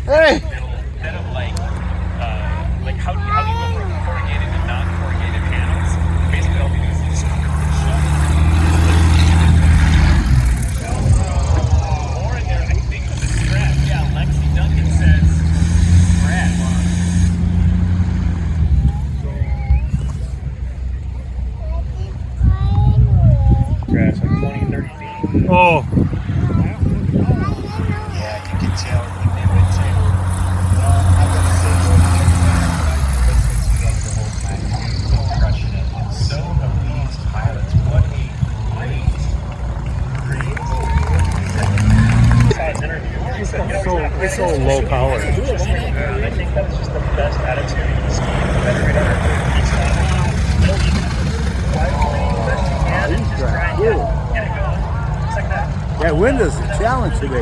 Hey! Instead of like how do you go from corrugated to non-corrugated panels? Basically, all we do is just or in there, I think the scratch. Yeah, Lexi Duncan says scratch. Scratch like 20, 30 feet. Oh. Yeah, you can tell when they would say, crushing it. And so of these pilots, what a great It's so low power. I think that's just the best attitude you can see. Better it ever. Each time. Just try and get it going. Just like that. That window's a challenge today.